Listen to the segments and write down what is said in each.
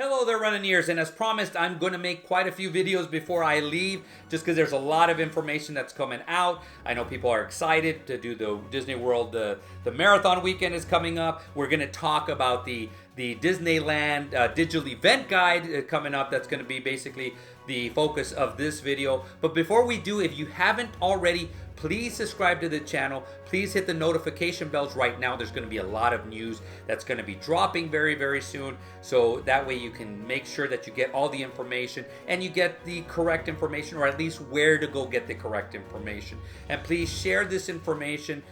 Hello there, Runnineers, and as promised, I'm going to make quite a few videos before I leave, just because there's a lot of information that's coming out. I know people are excited to do the Disney World, the marathon weekend is coming up. We're going to talk about the Disneyland digital event guide coming up. That's going to be basically the focus of this video. But before we do, if you haven't already, please subscribe to the channel. Please hit the notification bells right now. There's going to be a lot of news that's going to be dropping very, very soon. So that way you can make sure that you get all the information and you get the correct information, or at least where to go get the correct information. And please share this information,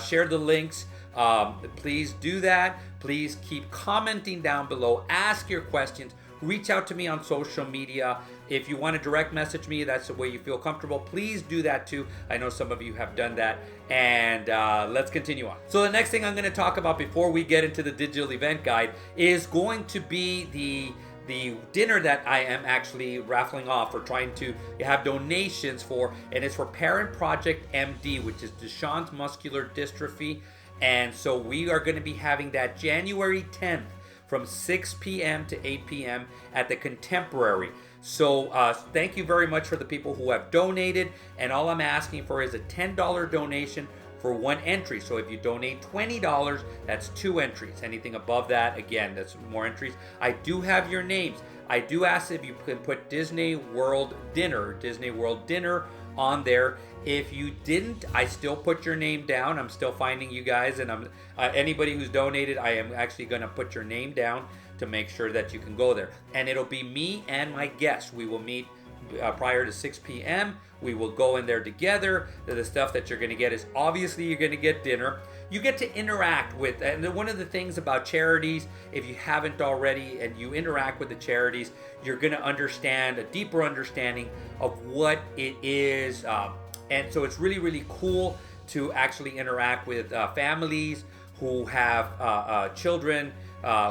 share the links. Please do that. Please keep commenting down below. Ask your questions. Reach out to me on social media. If you want to direct message me, that's the way you feel comfortable, please do that too. I know some of you have done that. And let's continue on. So the next thing I'm going to talk about before we get into the digital event guide is going to be the dinner that I am actually raffling off or trying to have donations for, and it's for Parent Project MD, which is Duchenne's muscular dystrophy. And so we are going to be having that January 10th from 6 p.m. to 8 p.m. at the Contemporary. So thank you very much for the people who have donated, and all I'm asking for is a $10 donation for one entry. So if you donate $20, that's 2 entries. Anything above that, again, that's more entries. I do have your names. I do ask if you can put Disney World Dinner on there. If you didn't, I still put your name down. I'm still finding you guys, and I'm anybody who's donated, I am actually going to put your name down to make sure that you can go there. And it'll be me and my guests. We will meet prior to 6 p.m. We will go in there together. The stuff that you're going to get is, obviously, you're going to get dinner. You get to interact with, and one of the things about charities, if you haven't already, and you interact with the charities, you're going to understand a deeper understanding of what it is. And so it's really, really cool to actually interact with families who have children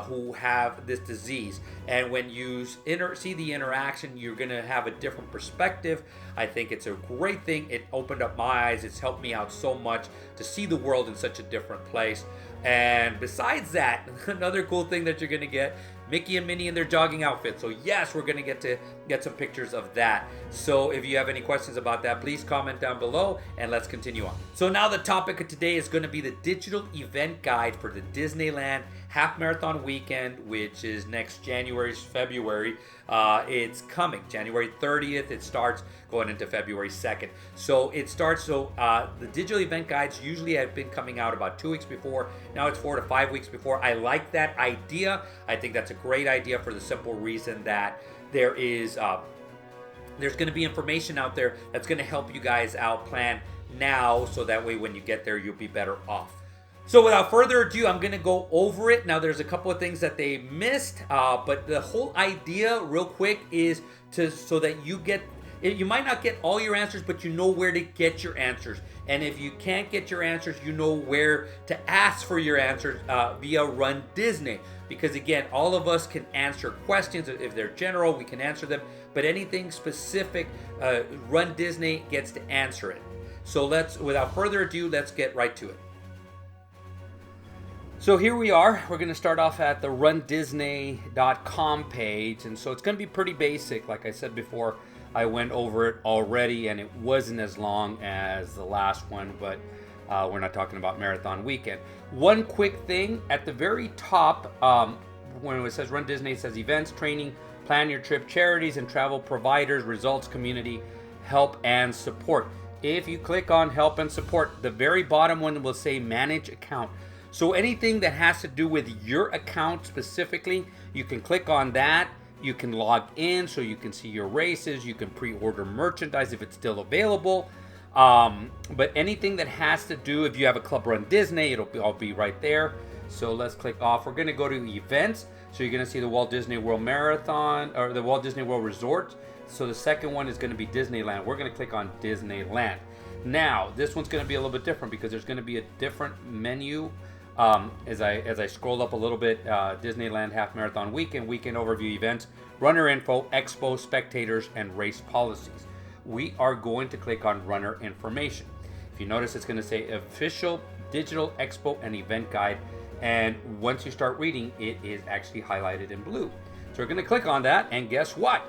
who have this disease. And when you see the interaction, you're going to have a different perspective. I think it's a great thing. It opened up my eyes. It's helped me out so much to see the world in such a different place. And besides that, another cool thing that you're going to get, Mickey and Minnie in their jogging outfits. So yes, we're going to get some pictures of that. So if you have any questions about that, please comment down below and let's continue on. So now the topic of today is going to be the digital event guide for the Disneyland Half Marathon Weekend, which is next February. It's coming January 30th. It starts going into February 2nd. So it starts. So the digital event guides usually have been coming out about 2 weeks before. Now it's 4 to 5 weeks before. I like that idea. I think that's a great idea for the simple reason that there's going to be information out there that's going to help you guys out plan now, so that way when you get there you'll be better off. So without further ado, I'm going to go over it. Now there's a couple of things that they missed, but the whole idea real quick is so that you might not get all your answers, but you know where to get your answers. And if you can't get your answers, you know where to ask for your answers via runDisney. Because again, all of us can answer questions. If they're general, we can answer them. But anything specific, runDisney gets to answer it. So without further ado, let's get right to it. So here we are. We're going to start off at the runDisney.com page. And so it's going to be pretty basic. Like I said before, I went over it already, and it wasn't as long as the last one, but we're not talking about Marathon Weekend. One quick thing, at the very top, when it says runDisney, it says events, training, plan your trip, charities and travel providers, results, community, help and support. If you click on help and support, the very bottom one will say manage account. So anything that has to do with your account specifically, you can click on that. You can log in so you can see your races. You can pre-order merchandise if it's still available. But anything that has to do, if you have a Club runDisney, it'll all be right there. So let's click off. We're going to go to events. So you're going to see the Walt Disney World Marathon, or the Walt Disney World Resort. So the second one is going to be Disneyland. We're going to click on Disneyland. Now, this one's going to be a little bit different because there's going to be a different menu. As I scroll up a little bit, Disneyland Half Marathon Weekend overview events, runner info, expo, spectators, and race policies. We are going to click on runner information. If you notice, it's going to say official digital expo and event guide. And once you start reading, it is actually highlighted in blue. So we're going to click on that, and guess what?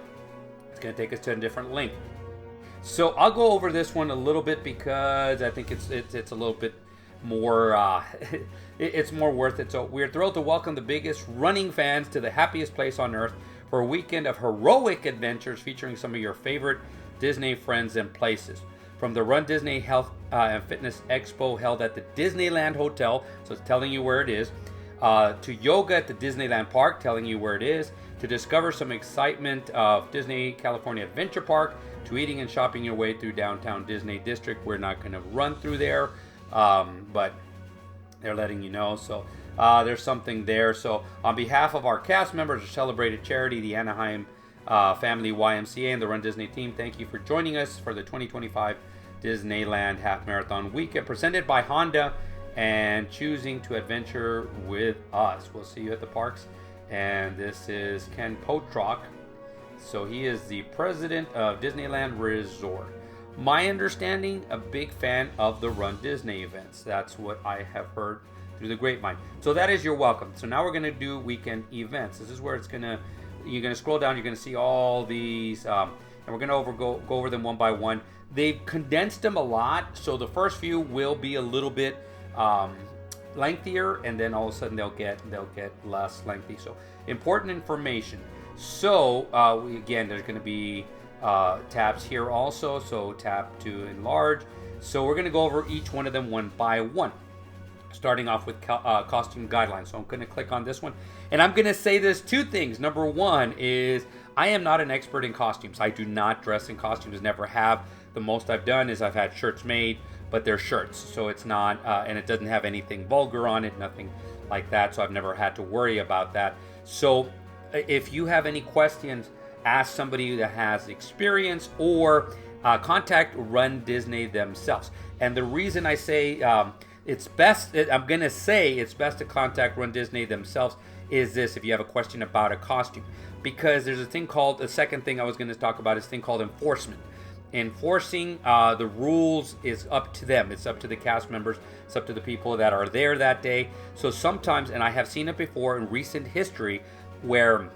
It's going to take us to a different link. So I'll go over this one a little bit because I think it's a little bit more it's more worth it. So we're thrilled to welcome the biggest running fans to the happiest place on earth for a weekend of heroic adventures featuring some of your favorite Disney friends and places. From the Run Disney Health and Fitness Expo held at the Disneyland Hotel, so it's telling you where it is, to yoga at the Disneyland Park, telling you where it is, to discover some excitement of Disney California Adventure Park, to eating and shopping your way through downtown Disney District. We're not going to run through there, but they're letting you know. So there's something there. So on behalf of our cast members of celebrated charity, the Anaheim Family YMCA and the Run Disney team, thank you for joining us for the 2025 Disneyland Half Marathon Weekend presented by Honda and choosing to adventure with us. We'll see you at the parks. And this is Ken Potrock. So he is the president of Disneyland Resort. My understanding, a big fan of the Run Disney events. That's what I have heard through the grapevine. So that is your welcome. So now we're going to do weekend events. This is where you're going to scroll down. You're going to see all these, and we're going to go over them one by one. They've condensed them a lot, so the first few will be a little bit lengthier, and then all of a sudden they'll get less lengthy. So important information. So again, there's going to be tabs here also. So tap to enlarge. So we're going to go over each one of them one by one, starting off with costume guidelines. So I'm going to click on this one, and I'm going to say there's two things. Number one is I am not an expert in costumes. I do not dress in costumes, never have. The most I've done is I've had shirts made, but they're shirts, so it's not, and it doesn't have anything vulgar on it, nothing like that, so I've never had to worry about that. So if you have any questions, ask somebody that has experience, or contact Run Disney themselves. And the reason I say it's best to contact Run Disney themselves is this: if you have a question about a costume, because there's a thing called, the second thing I was going to talk about is a thing called enforcement. Enforcing the rules is up to them. It's up to the cast members. It's up to the people that are there that day. So sometimes, and I have seen it before in recent history, where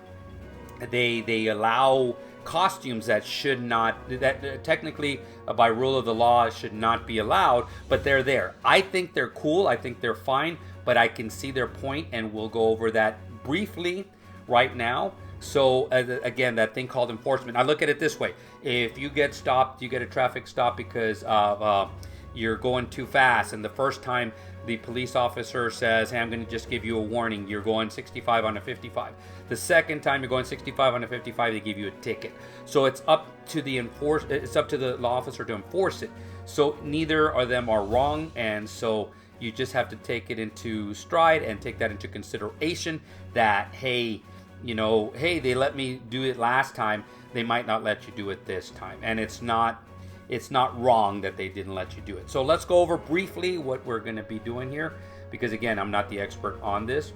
they allow costumes that should not, that technically by rule of the law should not be allowed, but they're there. I think they're cool. I think they're fine, but I can see their point, and we'll go over that briefly right now. So again, that thing called enforcement, I look at it this way: if you get stopped, you get a traffic stop because you're going too fast, and the first time the police officer says, hey, I'm going to just give you a warning, you're going 65 on a 55. The second time you're going 65 on a 55, they give you a ticket. So it's up to the law officer to enforce it. So neither of them are wrong, and so you just have to take it into stride and take that into consideration that, hey, they let me do it last time, they might not let you do it this time. And it's not wrong that they didn't let you do it. So let's go over briefly what we're going to be doing here, because again, I'm not the expert on this.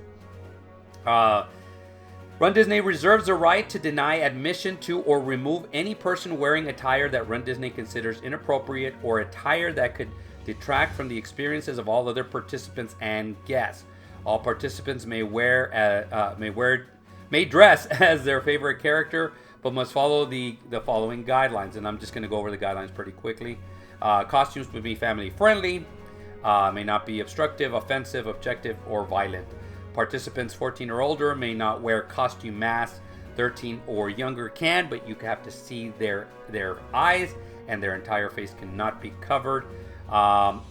Run Disney reserves the right to deny admission to or remove any person wearing attire that Run Disney considers inappropriate, or attire that could detract from the experiences of all other participants and guests. All participants may dress as their favorite character, but must follow the following guidelines. And I'm just going to go over the guidelines pretty quickly. Costumes would be family friendly, may not be obstructive, offensive, objective, or violent. Participants 14 or older may not wear costume masks. 13 or younger can, but you have to see their eyes, and their entire face cannot be covered.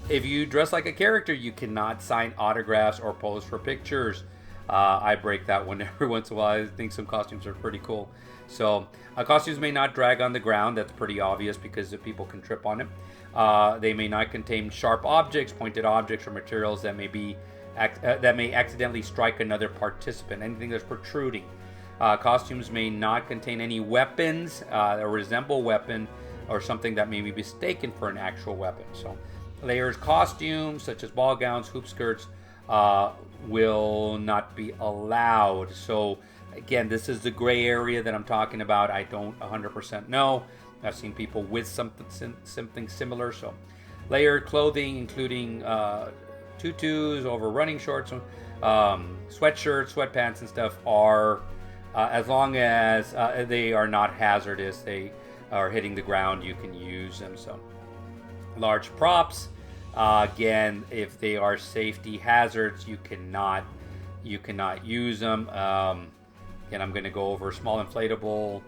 If you dress like a character, you cannot sign autographs or pose for pictures. I break that one every once in a while. I think some costumes are pretty cool. So costumes may not drag on the ground. That's pretty obvious because the people can trip on it. They may not contain sharp objects, pointed objects, or materials that may accidentally strike another participant. Anything that's protruding. Costumes may not contain any weapons or resemble weapon, or something that may be mistaken for an actual weapon. So layers costumes such as ball gowns, hoop skirts will not be allowed. So again, this is the gray area that I'm talking about. I don't 100% know. I've seen people with something similar. So layered clothing, including tutus over running shorts, sweatshirts, sweatpants and stuff, are as long as they are not hazardous, they are hitting the ground, you can use them. So large props, again, if they are safety hazards, you cannot use them. Again, I'm going to go over small inflatable.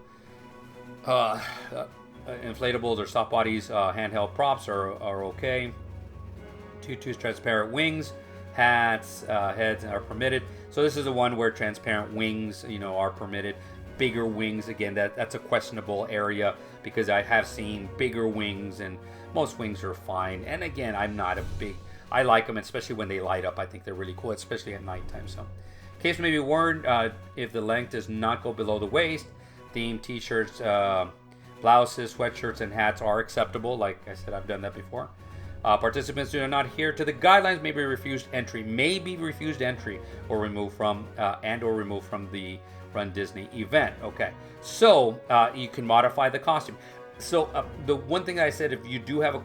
Inflatables or soft bodies, handheld props are okay. Tutus, transparent wings, hats, heads are permitted. So this is the one where transparent wings, are permitted. Bigger wings, again, that's a questionable area because I have seen bigger wings and most wings are fine. And again, I like them, especially when they light up. I think they're really cool, especially at nighttime. So, case may be worn if the length does not go below the waist. Themed t-shirts, blouses, sweatshirts, and hats are acceptable. Like I said, I've done that before. Participants who do not adhere to the guidelines may be refused entry, or removed from the Run Disney event. Okay, so you can modify the costume. So the one thing I said, if you do have a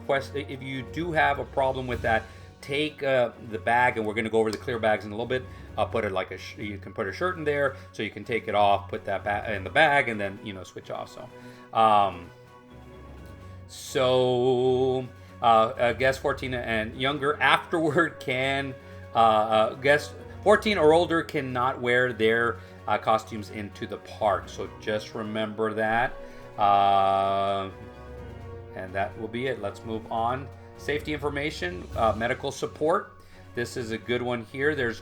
problem with that, take the bag, and we're going to go over the clear bags in a little bit. Put it you can put a shirt in there, so you can take it off, put that in the bag, and then switch off. So guests 14 and younger afterward can guests 14 or older cannot wear their costumes into the park. So just remember that, and that will be it. Let's move on. Safety information, medical support. This is a good one here.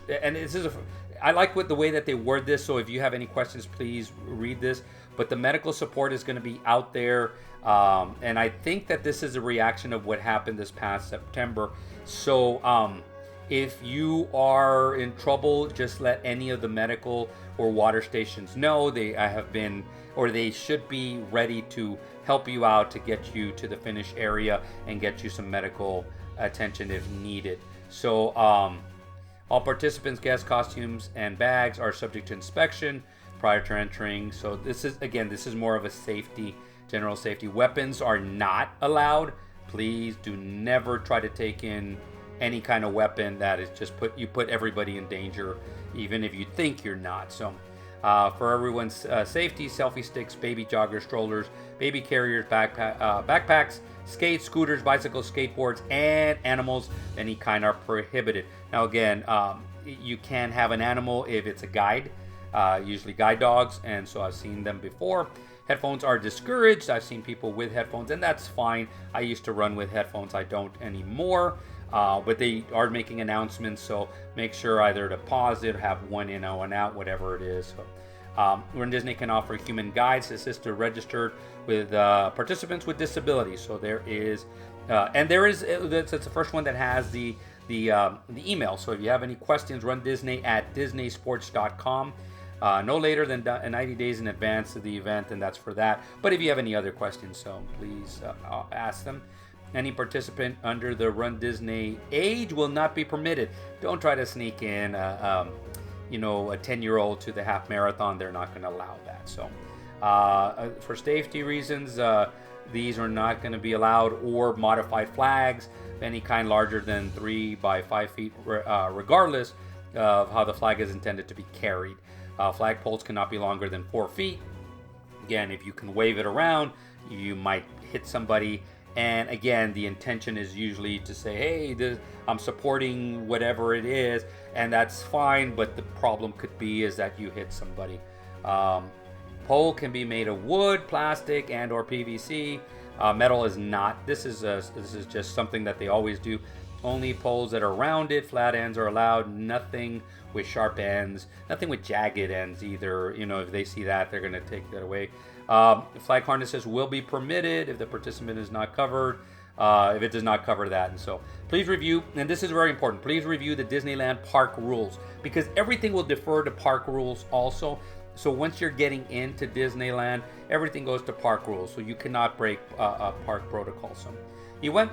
I like the way that they word this. So if you have any questions, please read this. But the medical support is going to be out there. And I think that this is a reaction of what happened this past September. So if you are in trouble, just let any of the medical or water stations know. They should be ready to help you out to get you to the finish area and get you some medical attention if needed. So all participants, guest costumes, and bags are subject to inspection prior to entering. So this is more of a general safety. Weapons are not allowed. Please do never try to take in any kind of weapon that is just put everybody in danger, even if you think you're not. So for everyone's safety, selfie sticks, baby joggers, strollers, baby carriers, backpacks, skates, scooters, bicycles, skateboards, and animals of any kind are prohibited. Now again, you can have an animal if it's a guide, usually guide dogs, and so I've seen them before. Headphones are discouraged. I've seen people with headphones, and that's fine. I used to run with headphones. I don't anymore. But they are making announcements, so make sure either to pause it, have one in, one out, whatever it is. So, Run Disney can offer human guides to assist to register with participants with disabilities. So it's the first one that has the email. So if you have any questions, rundisney@disneysports.com. No later than 90 days in advance of the event, and that's for that. But if you have any other questions, so please ask them. Any participant under the Run Disney age will not be permitted. Don't try to sneak in, a 10-year-old to the half marathon. They're not going to allow that. So, for safety reasons, these are not going to be allowed, or modified flags of any kind larger than 3 by 5 feet, regardless of how the flag is intended to be carried. Flag poles cannot be longer than 4 feet. Again, if you can wave it around, you might hit somebody. And again, the intention is usually to say, hey, I'm supporting whatever it is, and that's fine, but the problem could be is that you hit somebody. Pole can be made of wood, plastic, and or PVC. Metal is not. This is just something that they always do. Only poles that are rounded, flat ends are allowed. Nothing with sharp ends, nothing with jagged ends either. If they see that, they're going to take that away. Flag harnesses will be permitted if the participant is not covered, if it does not cover that. And so please review, and this is very important, please review the Disneyland park rules, because everything will defer to park rules also. So once you're getting into Disneyland, everything goes to park rules. So you cannot break park protocol. So event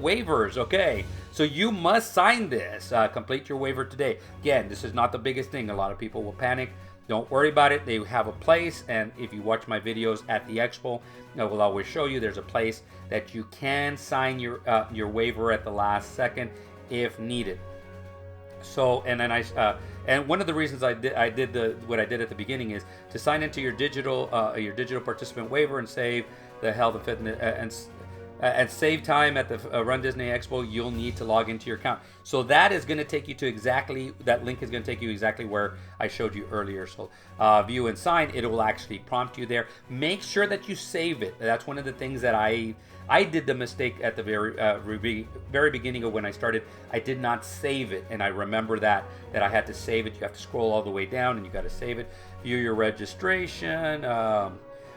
waivers, okay. So you must sign this. Complete your waiver today. Again, this is not the biggest thing. A lot of people will panic. Don't worry about it. They have a place, and if you watch my videos at the expo, I will always show you there's a place that you can sign your waiver at the last second if needed. So, and then and one of the reasons I did what I did at the beginning is to sign into your digital participant waiver and save the health and fitness and save time at the Run Disney Expo. You'll need to log into your account. So that is going to take you to that link is going to take you exactly where I showed you earlier. So view and sign, it will actually prompt you there. Make sure that you save it. That's one of the things that I did the mistake at the very beginning of when I started. I did not save it, and I remember that I had to save it. You have to scroll all the way down, and you got to save it. View your registration.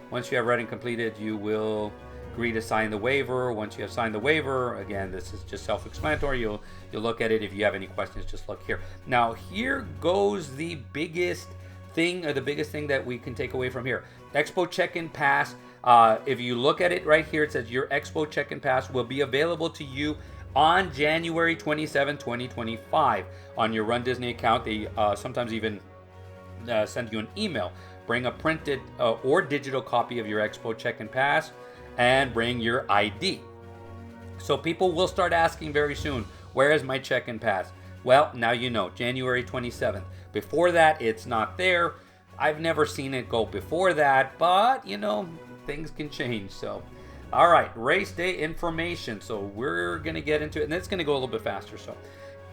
Once you have read and completed, you will agree to sign the waiver. Once you have signed the waiver, again, this is just self-explanatory. You'll look at it. If you have any questions, just look here. Now, here goes the biggest thing, or the biggest thing that we can take away from here. Expo check-in pass. If you look at it right here, it says your Expo check-in pass will be available to you on January 27, 2025 on your Run Disney account. They sometimes even send you an email. Bring a printed or digital copy of your Expo check-in pass and bring your ID. So people will start asking very soon, where is my check-in pass? Well, now you know, January 27th. Before that, it's not there. I've never seen it go before that, but you know, things can change. So, all right, race day information. So we're gonna get into it, and it's gonna go a little bit faster. So,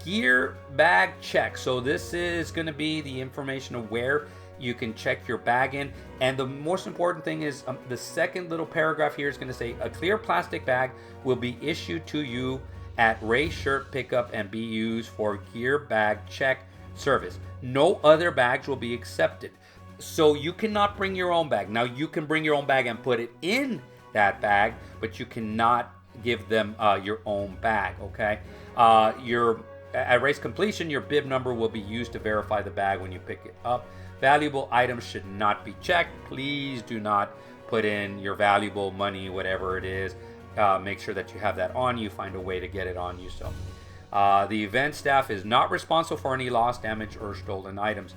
gear bag check. So this is gonna be the information of where you can check your bag in. And the most important thing is the second little paragraph here is going to say a clear plastic bag will be issued to you at Ray Shirt Pickup and be used for gear bag check service. No other bags will be accepted. So you cannot bring your own bag. Now you can bring your own bag and put it in that bag, but you cannot give them your own bag, okay? At race completion, your bib number will be used to verify the bag when you pick it up. Valuable items should not be checked. Please do not put in your valuable money, whatever it is. Make sure that you have that on you. Find a way to get it on you. So, the event staff is not responsible for any lost, damaged, or stolen items.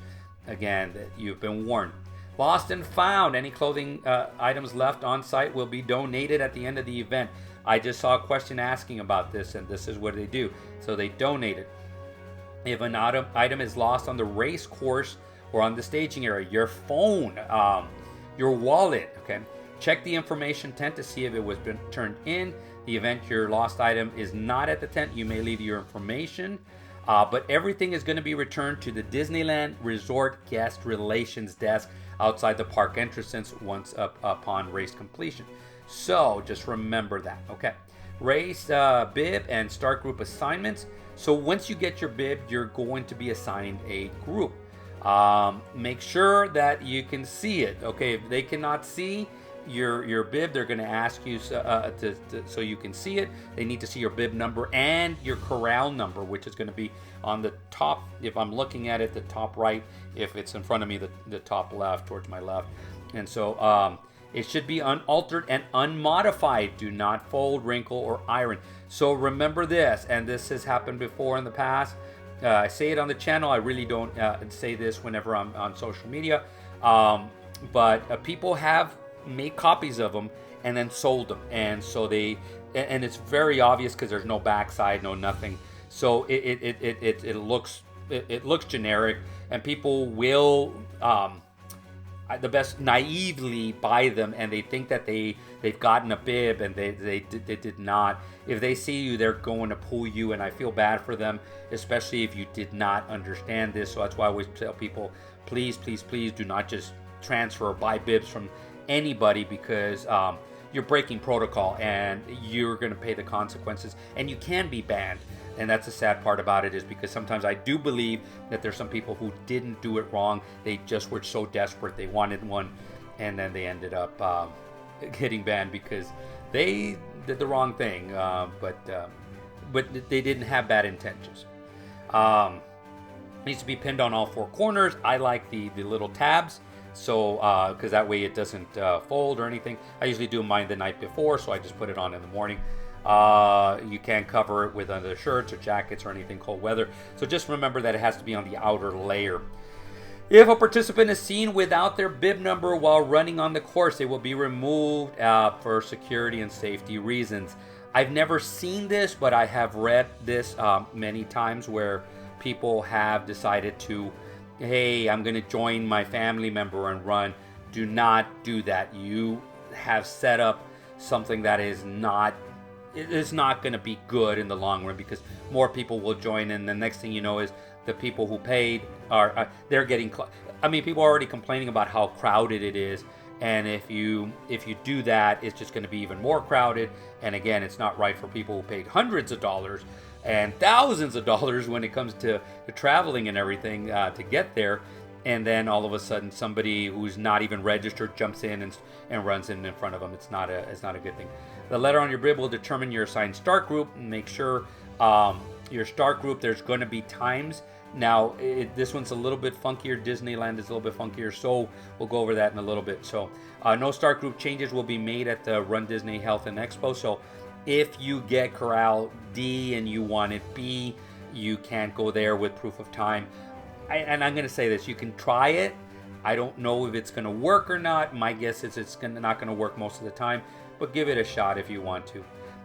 Again, you've been warned. Lost and found. Any clothing items left on site will be donated at the end of the event. I just saw a question asking about this, and this is what they do. So they donate it. If an item is lost on the race course or on the staging area, your phone, your wallet, okay, check the information tent to see if it was been turned in. The event your lost item is not at the tent, you may leave your information, but everything is going to be returned to the Disneyland Resort Guest Relations Desk outside the park entrance once upon race completion. So just remember that, okay? Race bib and start group assignments. So once you get your bib, you're going to be assigned a group. Make sure that you can see it. Okay, if they cannot see your bib, they're going to ask you so you can see it. They need to see your bib number and your corral number, which is going to be on the top. If I'm looking at it, the top right. If it's in front of me, the top left, towards my left. And so it should be unaltered and unmodified. Do not fold, wrinkle, or iron. So remember this, and this has happened before in the past. I say it on the channel. I really don't say this whenever I'm on social media. But people have made copies of them and then sold them. And so and it's very obvious because there's no backside, no nothing. So it looks generic, and people will the best naively buy them, and they think that they've gotten a bib, and they did not. If they see you, they're going to pull you, and I feel bad for them, especially if you did not understand this. So that's why I always tell people, please do not just transfer or buy bibs from anybody, because you're breaking protocol and you're going to pay the consequences, and you can be banned. And that's the sad part about it, is because sometimes I do believe that there's some people who didn't do it wrong. They just were so desperate, they wanted one, and then they ended up getting banned because they did the wrong thing. But they didn't have bad intentions. It needs to be pinned on all four corners. I like the little tabs, so because that way it doesn't fold or anything. I usually do mine the night before, so I just put it on in the morning. You can't cover it with other shirts or jackets or anything cold weather. So just remember that it has to be on the outer layer. If a participant is seen without their bib number while running on the course, it will be removed for security and safety reasons. I've never seen this, but I have read this many times where people have decided to, hey, I'm going to join my family member and run. Do not do that. You have set up something that is not, it is not going to be good in the long run, because more people will join, and the next thing you know is the people who paid are they're getting. I mean, people are already complaining about how crowded it is, and if you do that, it's just going to be even more crowded. And again, it's not right for people who paid hundreds of dollars and thousands of dollars when it comes to traveling and everything to get there. And then all of a sudden, somebody who's not even registered jumps in and runs in front of them. It's not a good thing. The letter on your bib will determine your assigned start group, and make sure your start group, there's going to be times. Now, this one's a little bit funkier. Disneyland is a little bit funkier, so we'll go over that in a little bit. So no start group changes will be made at the Run Disney Health and Expo. So if you get Corral D and you wanted B, you can't go there with proof of time. And I'm going to say this, you can try it. I don't know if it's going to work or not. My guess is it's not going to work most of the time, but give it a shot if you want to.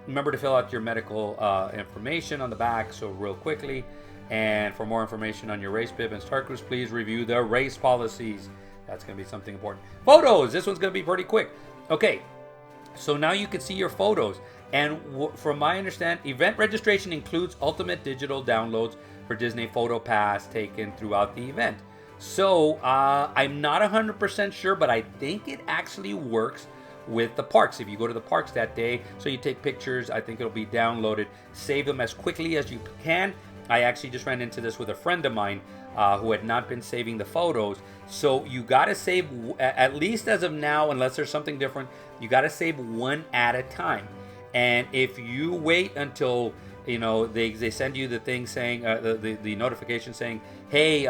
Remember to fill out your medical information on the back, so real quickly. And for more information on your race bib and start groups, please review the race policies. That's going to be something important. Photos, this one's going to be pretty quick. Okay, so now you can see your photos. And from my understanding, event registration includes ultimate digital downloads for Disney Photo Pass taken throughout the event. So I'm not 100% sure, but I think it actually works with the parks. If you go to the parks that day, so you take pictures, I think it'll be downloaded. Save them as quickly as you can. I actually just ran into this with a friend of mine who had not been saving the photos. So you got to save, at least as of now, unless there's something different, you got to save one at a time. And if you wait until, you know, they send you the thing saying, the notification saying, hey,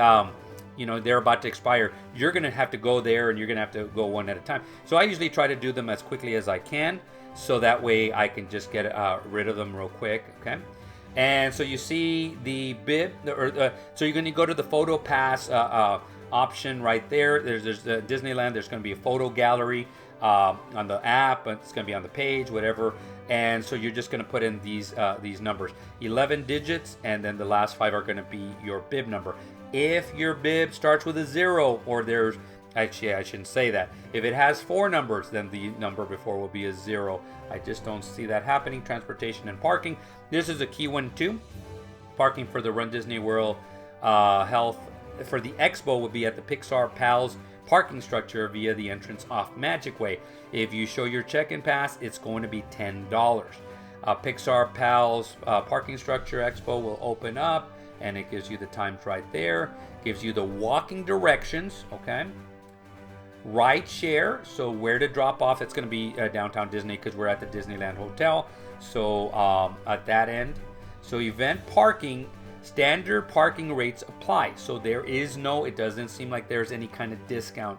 you know, they're about to expire, you're going to have to go there and you're going to have to go one at a time. So I usually try to do them as quickly as I can, so that way I can just get rid of them real quick, okay? And so you see the bib, so you're going to go to the Photo Pass option right there. There's the Disneyland. There's going to be a photo gallery on the app. It's going to be on the page, whatever. And so you're just going to put in these numbers, 11 digits, and then the last 5 are going to be your bib number. If your bib starts with a 0, or there's, actually I shouldn't say that, if it has 4 numbers, then the number before will be a 0. I just don't see that happening. Transportation and parking. This is a key one too. Parking for the Run Disney World Health for the Expo will be at the Pixar Pals parking structure via the entrance off Magic Way. If you show your check-in pass, it's going to be $10. Pixar Pals parking structure Expo will open up, and it gives you the times right there. Gives you the walking directions, okay? Ride share, so where to drop off. It's going to be downtown Disney because we're at the Disneyland Hotel. So at that end. So event parking, standard parking rates apply. So there is no, it doesn't seem like there's any kind of discount.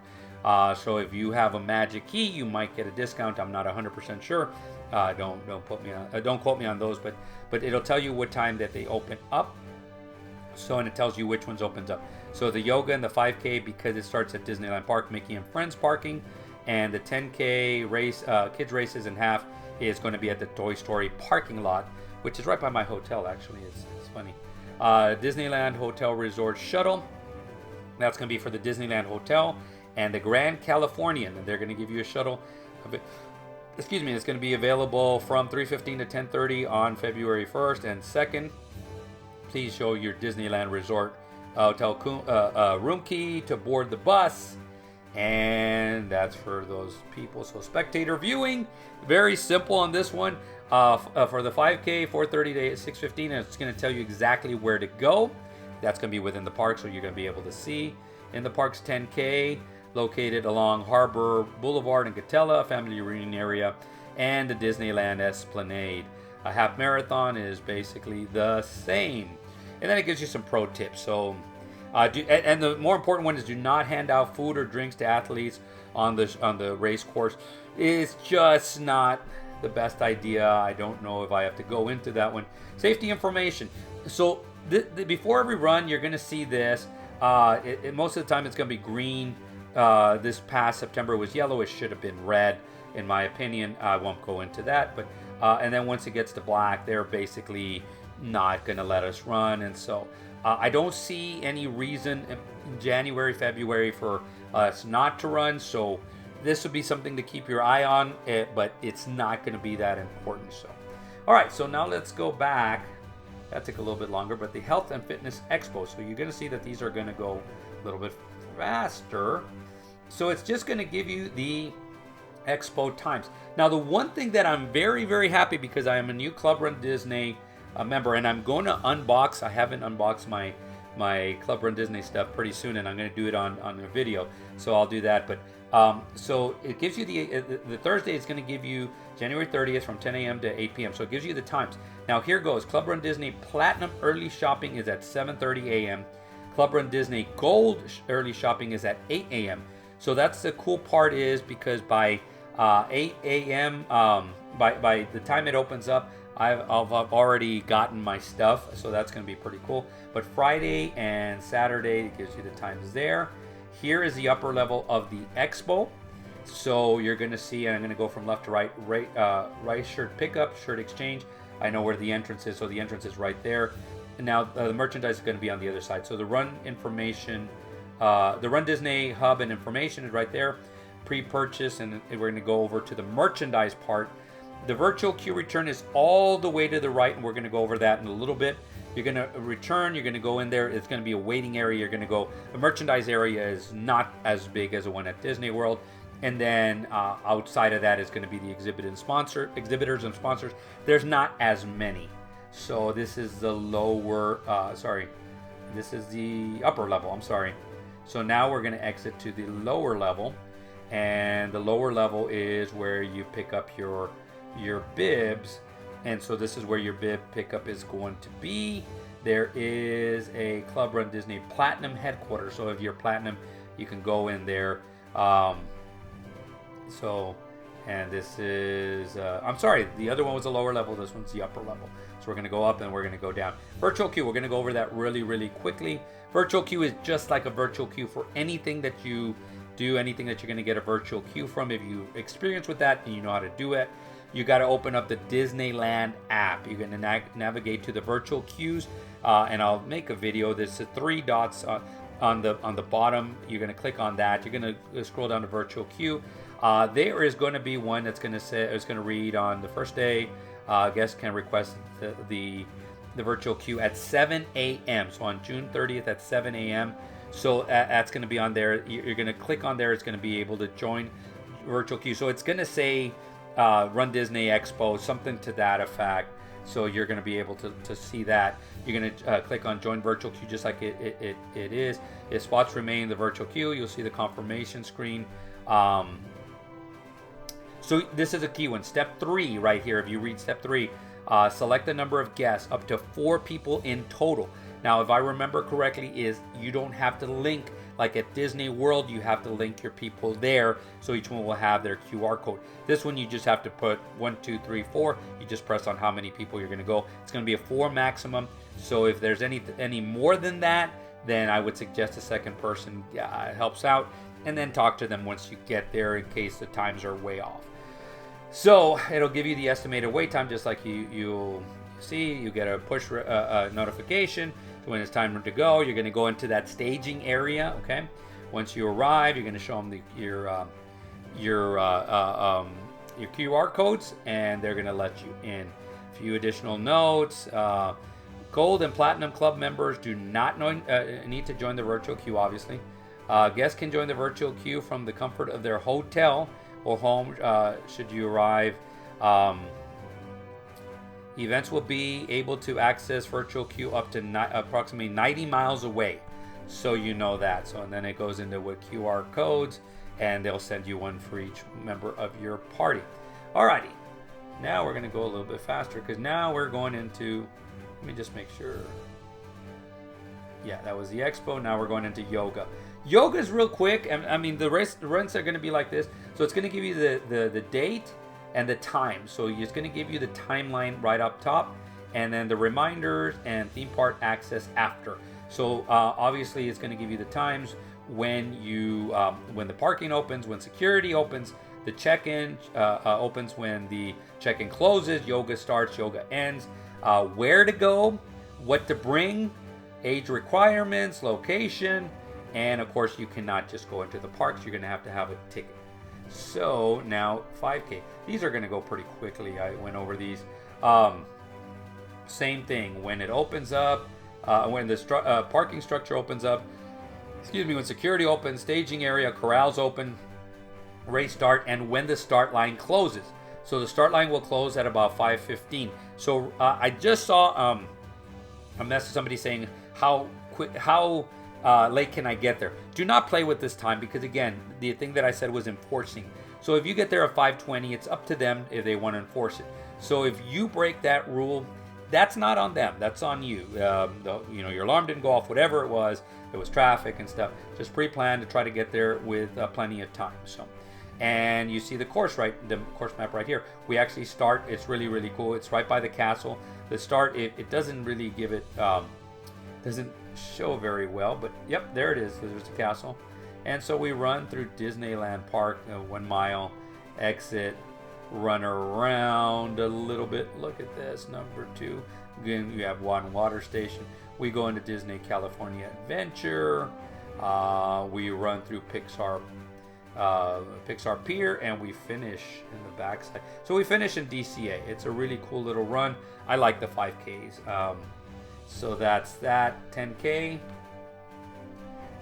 So if you have a magic key, you might get a discount. I'm not 100% sure. Don't quote me on those, but it'll tell you what time that they open up. So, and it tells you which ones opens up. So the yoga and the 5K, because it starts at Disneyland Park, Mickey and Friends parking, and the 10K race, kids races and half is going to be at the Toy Story parking lot, which is right by my hotel. Actually, it's funny. Disneyland Hotel Resort Shuttle. That's going to be for the Disneyland Hotel and the Grand Californian, and they're going to give you a shuttle. Excuse me. It's going to be available from 3:15 to 10:30 on February 1st and 2nd. Please show your Disneyland Resort Hotel room key to board the bus. And that's for those people. So spectator viewing, very simple on this one. For the 5K, 4:30 to 6:15, and it's going to tell you exactly where to go. That's going to be within the park, so you're going to be able to see. In the park's 10K, located along Harbor Boulevard in Catella, Family Reunion area, and the Disneyland Esplanade. A half marathon is basically the same. And then it gives you some pro tips. So, and the more important one is, do not hand out food or drinks to athletes on the race course. It's just not the best idea. I don't know if I have to go into that one. Safety information. So before every run, you're going to see this. Most of the time, it's going to be green. This past September was yellow. It should have been red, in my opinion. I won't go into that. But and then once it gets to black, they're basically not going to let us run. And so I don't see any reason in January, February for us not to run. So this would be something to keep your eye on, but it's not going to be that important. So, all right. So now let's go back. That took a little bit longer, but the Health and Fitness Expo. So you're going to see that these are going to go a little bit faster. So it's just going to give you the expo times. Now, the one thing that I'm very, very happy, because I am a new Club Run Disney member, and I'm going to unbox. I haven't unboxed my Club Run Disney stuff pretty soon, and I'm going to do it on a video. So I'll do that. But so it gives you the Thursday. It's going to give you January 30th from 10 a.m. to 8 p.m. So it gives you the times. Now here goes. Club Run Disney Platinum early shopping is at 7:30 a.m. Club Run Disney Gold early shopping is at 8 a.m. So that's the cool part, is because by 8 a.m. By the time it opens up, I've already gotten my stuff, so that's going to be pretty cool. But Friday and Saturday, it gives you the times there. Here is the upper level of the expo. So you're going to see, and I'm going to go from left to right, right shirt pickup, shirt exchange. I know where the entrance is, so the entrance is right there. And now the merchandise is going to be on the other side. So the run information, the Run Disney hub and information is right there. Pre-purchase, and we're going to go over to the merchandise part. The virtual queue return is all the way to the right, and we're going to go over that in a little bit. You're going to return, you're going to go in there, it's going to be a waiting area, you're going to go, the merchandise area is not as big as the one at Disney World, and then outside of that is going to be the exhibitors and sponsors. There's not as many. So this is the lower, this is the upper level, I'm sorry. So now we're going to exit to the lower level, and the lower level is where you pick up your bibs, and so this is where your bib pickup is going to be. There is a Club Run Disney Platinum headquarters, so if you're Platinum, you can go in there. And this is, I'm sorry, the other one was the lower level, this one's the upper level. So we're going to go up and we're going to go down. Virtual queue, we're going to go over that really, really quickly. Virtual queue is just like a virtual queue for anything that you do, anything that you're going to get a virtual queue from. If you experience with that and you know how to do it, you got to open up the Disneyland app. You're going to navigate to the virtual queues, and I'll make a video. There's the three dots on the bottom. You're going to click on that. You're going to scroll down to virtual queue. There is going to be one that's going to say, it's going to read on the first day, guests can request the virtual queue at 7 a.m. So on June 30th at 7 a.m. So that's going to be on there. You're going to click on there. It's going to be able to join virtual queue. So it's going to say Run Disney Expo, something to that effect. So you're going to be able to see that. You're going to click on join virtual queue just like it is. If spots remain in the virtual queue, you'll see the confirmation screen. So this is a key one. Step 3 right here. If you read step 3, select the number of guests, up to 4 people in total. Now, if I remember correctly, is you don't have to link, like at Disney World, you have to link your people there, so each one will have their QR code. This one, you just have to put 1, 2, 3, 4. You just press on how many people you're going to go. It's going to be a 4 maximum. So if there's any more than that, then I would suggest a second person helps out, and then talk to them once you get there in case the times are way off. So it'll give you the estimated wait time, just like you'll see. You get a push notification when it's time to go. You're going to go into that staging area. Okay, once you arrive, you're going to show them your QR codes, and they're going to let you in. A few additional notes: Gold and Platinum Club members do not need to join the virtual queue. Obviously, guests can join the virtual queue from the comfort of their hotel or home should you arrive. Events will be able to access virtual queue up to approximately 90 miles away, so you know that. So and then it goes into with QR codes, and they'll send you one for each member of your party. Alrighty, now we're going to go a little bit faster, because now we're going into, let me just make sure. Yeah, that was the expo. Now we're going into yoga. Yoga is real quick. I mean, the runs are going to be like this. So it's going to give you the date and the time. So it's going to give you the timeline right up top, and then the reminders and theme park access after. So obviously it's going to give you the times when when the parking opens, when security opens, the check-in opens, when the check-in closes, yoga starts, yoga ends, where to go, what to bring, age requirements, location, and of course you cannot just go into the parks. You're going to have a ticket. So now 5K. These are going to go pretty quickly. I went over these. Same thing. When it opens up, when the parking structure opens up, when security opens, staging area, corrals open, race start, and when the start line closes. So the start line will close at about 5:15. So I just saw a message, somebody saying how late can I get there? Do not play with this time, because again, the thing that I said was enforcing. So if you get there at 5:20, it's up to them if they want to enforce it. So if you break that rule, that's not on them. That's on you. Your alarm didn't go off, whatever it was. There was traffic and stuff. Just pre-plan to try to get there with plenty of time. So, and you see the course the course map right here. We actually start. It's really, really cool. It's right by the castle. The start. It doesn't really give it. Doesn't show very well, but yep, there it is. There's the castle, and so we run through Disneyland Park, 1 mile, exit. Run around a little bit. Look at this, number 2. Again, you have one water station. We go into Disney California Adventure. We run through Pixar Pier, and we finish in the backside. So we finish in DCA. It's a really cool little run. I like the 5Ks. So that's that. 10K.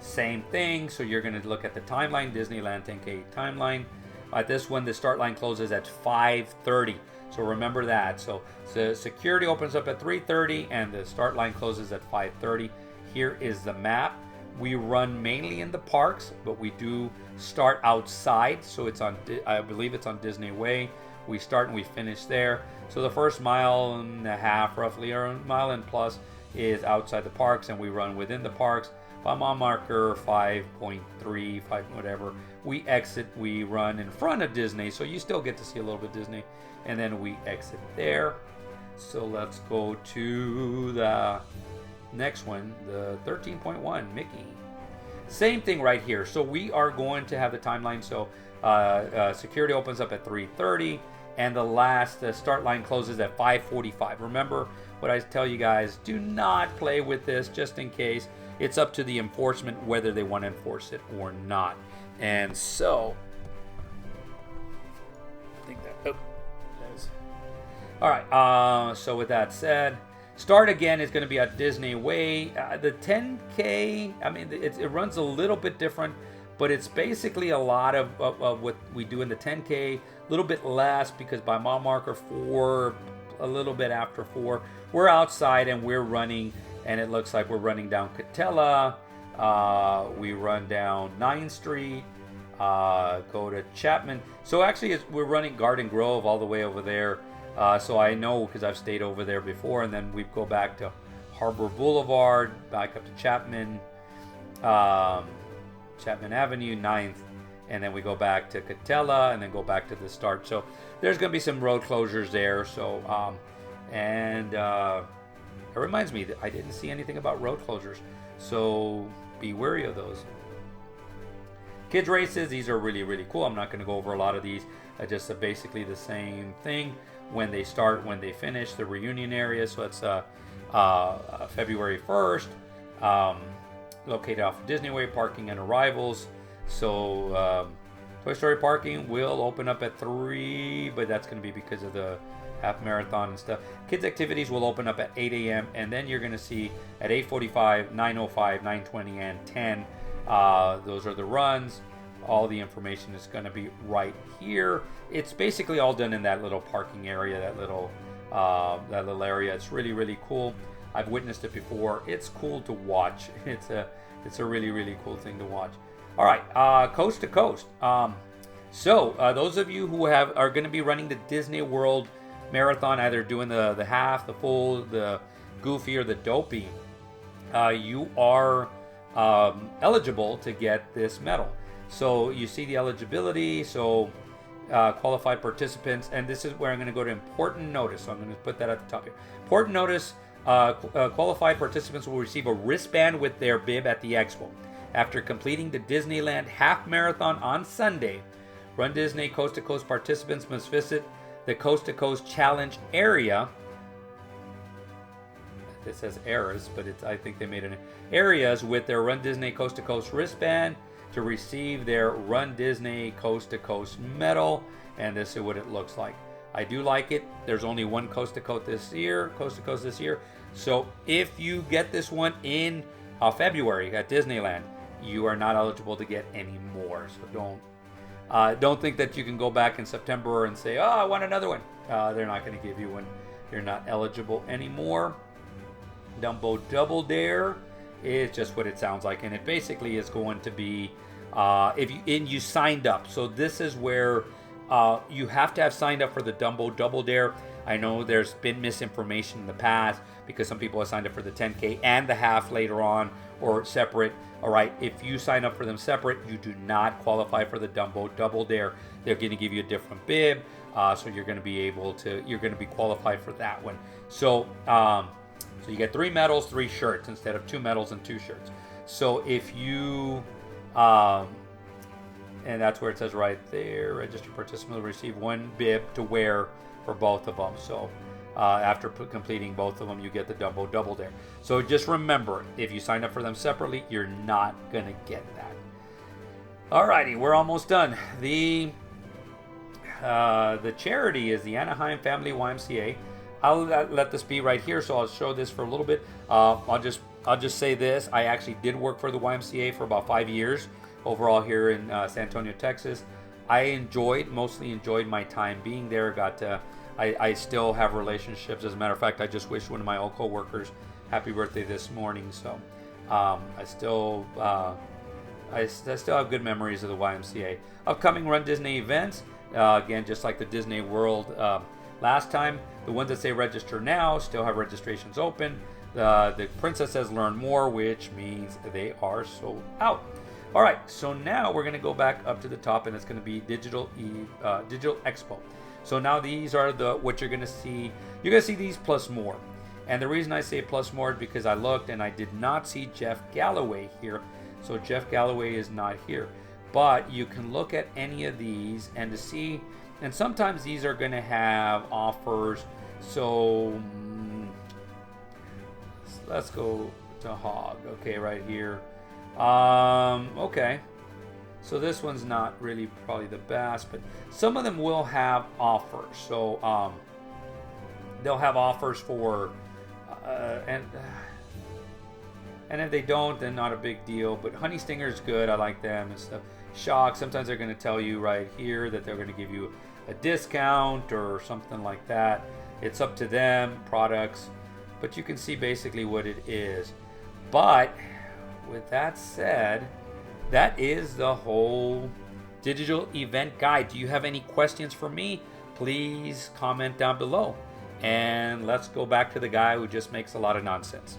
Same thing. So you're going to look at the timeline. Disneyland 10K timeline. At this one, the start line closes at 5:30. So remember that. So the security opens up at 3:30 and the start line closes at 5:30. Here is the map. We run mainly in the parks, but we do start outside. So it's on, I believe it's on Disney Way. We start and we finish there. So the first 1.5 miles, roughly, or 1 mile and plus, is outside the parks, and we run within the parks. By mile marker 5.3, 5 whatever, we exit, we run in front of Disney, so you still get to see a little bit of Disney, and then we exit there. So let's go to the next one, the 13.1 Mickey. Same thing right here. So we are going to have the timeline. So security opens up at 3:30, and the start line closes at 5:45. Remember what I tell you guys, do not play with this, just in case. It's up to the enforcement whether they want to enforce it or not. And so, I think that, all right. So with that said, start again is going to be at Disney Way. The 10K, I mean, it runs a little bit different, but it's basically a lot of what we do in the 10K. A little bit less, because by mile marker 4, a little bit after 4, we're outside and we're running. And it looks like we're running down Catella. We run down 9th Street. Go to Chapman. So actually, we're running Garden Grove all the way over there. So I know, because I've stayed over there before. And then we go back to Harbor Boulevard, back up to Chapman, Chapman Avenue, 9th. And then we go back to Catella, and then go back to the start. So there's going to be some road closures there. So, it reminds me that I didn't see anything about road closures, so be wary of those. Kids races, these are really, really cool. I'm not going to go over a lot of these. Just basically the same thing. When they start, when they finish, the reunion area. So it's February 1st, located off Disney Way, parking and arrivals. So Toy Story parking will open up at 3, but that's going to be because of the half marathon and stuff. Kids activities will open up at 8 a.m. and then you're going to see at 8:45, 9:05, 9:20, and 10. Those are the runs. All the information is going to be right here. It's basically all done in that little parking area, that little area. It's really, really cool. I've witnessed it before. It's cool to watch. It's a really, really cool thing to watch. All right, coast to coast. So those of you who are going to be running the Disney World Marathon, either doing the half, the full, the goofy, or the dopey, you are eligible to get this medal. So you see the eligibility. So qualified participants, and this is where I'm going to go to important notice. So I'm going to put that at the top here. Important notice: qualified participants will receive a wristband with their bib at the expo after completing the Disneyland half marathon on Sunday. Run Disney Coast to Coast participants must visit the Coast to Coast Challenge area. it says eras, but I think they made it areas with their Run Disney Coast to Coast wristband to receive their Run Disney Coast to Coast medal. And this is what it looks like. I do like it. There's only one Coast to Coast this year. So if you get this one in February at Disneyland, you are not eligible to get any more. So don't think that you can go back in September and say, oh, I want another one. They're not going to give you one. You're not eligible anymore. Dumbo Double Dare is just what it sounds like, and it basically is going to be if you signed up. So this is where you have to have signed up for the Dumbo Double Dare. I know there's been misinformation in the past because some people have signed up for the 10K and the half later on or separate. All right, if you sign up for them separate, you do not qualify for the Dumbo Double Dare. They're going to give you a different bib, so you're going to be qualified for that one. So you get 3 medals, 3 shirts instead of 2 medals and 2 shirts. So if you and that's where it says right there, registered participant will receive 1 bib to wear for both of them. So after completing both of them, you get the Dumbo Double Dare. So just remember, if you sign up for them separately, you're not going to get that. Alrighty, we're almost done. The charity is the Anaheim Family YMCA. I'll let this be right here, so I'll show this for a little bit. I'll just say this. I actually did work for the YMCA for about 5 years overall here in San Antonio, Texas. I mostly enjoyed my time being there. I still have relationships. As a matter of fact, I just wished one of my old co-workers happy birthday this morning. So I still have good memories of the YMCA. Upcoming Run Disney events, again, just like the Disney World last time, the ones that say register now still have registrations open. The Princess says learn more, which means they are sold out. All right, so now we're going to go back up to the top, and it's going to be Digital Expo. So now these are what you're going to see. You're going to see these plus more. And the reason I say plus more is because I looked and I did not see Jeff Galloway here. So Jeff Galloway is not here. But you can look at any of these and to see, and sometimes these are going to have offers. So let's go to Hog. Okay, right here. Okay. So this one's not really probably the best, but some of them will have offers. So they'll have offers for and if they don't, then not a big deal. But Honey Stinger is good. I like them and stuff. Shock, sometimes they're going to tell you right here that they're going to give you a discount or something like that. It's up to them, products, but you can see basically what it is. But with that said, that is the whole digital event guide. Do you have any questions for me? Please comment down below. And let's go back to the guy who just makes a lot of nonsense.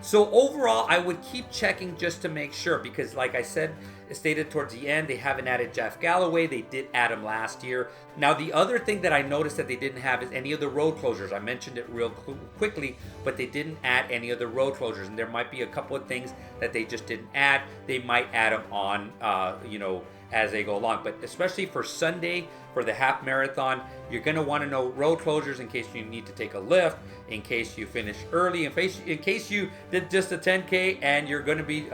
So overall, I would keep checking just to make sure, because like I stated towards the end, they haven't added Jeff Galloway. They did add him last year. Now, the other thing that I noticed that they didn't have is any of the road closures. I mentioned it real quickly, but they didn't add any of the road closures. And there might be a couple of things that they just didn't add. They might add them on, as they go along. But especially for Sunday, for the half marathon, you're going to want to know road closures in case you need to take a lift, in case you finish early, in case you did just a 10K and you're going to be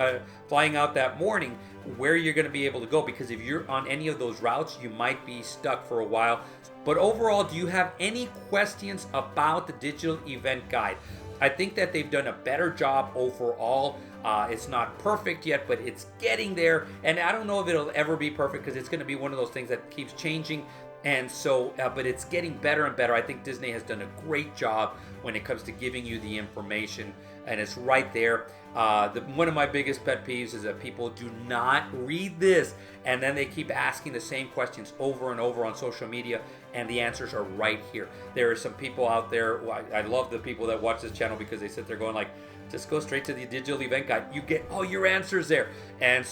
flying out that morning, where you're going to be able to go, because if you're on any of those routes, you might be stuck for a while. But overall, do you have any questions about the digital event guide? I think that they've done a better job overall. It's not perfect yet, but it's getting there. And I don't know if it'll ever be perfect, because it's going to be one of those things that keeps changing. And so, but it's getting better and better. I think Disney has done a great job when it comes to giving you the information, and it's right there. One of my biggest pet peeves is that people do not read this, and then they keep asking the same questions over and over on social media, and the answers are right here. There are some people out there, I love the people that watch this channel, because they sit there going like, just go straight to the digital event guide. You get all your answers there. And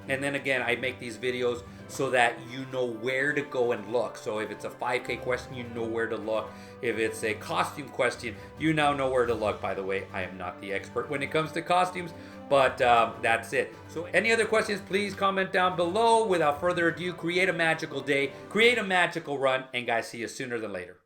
then again, I make these videos so that you know where to go and look. So if it's a 5K question, you know where to look. If it's a costume question, you now know where to look. By the way, I am not the expert when it comes to costumes, but that's it. So any other questions, please comment down below. Without further ado, create a magical day, create a magical run, and guys, see you sooner than later.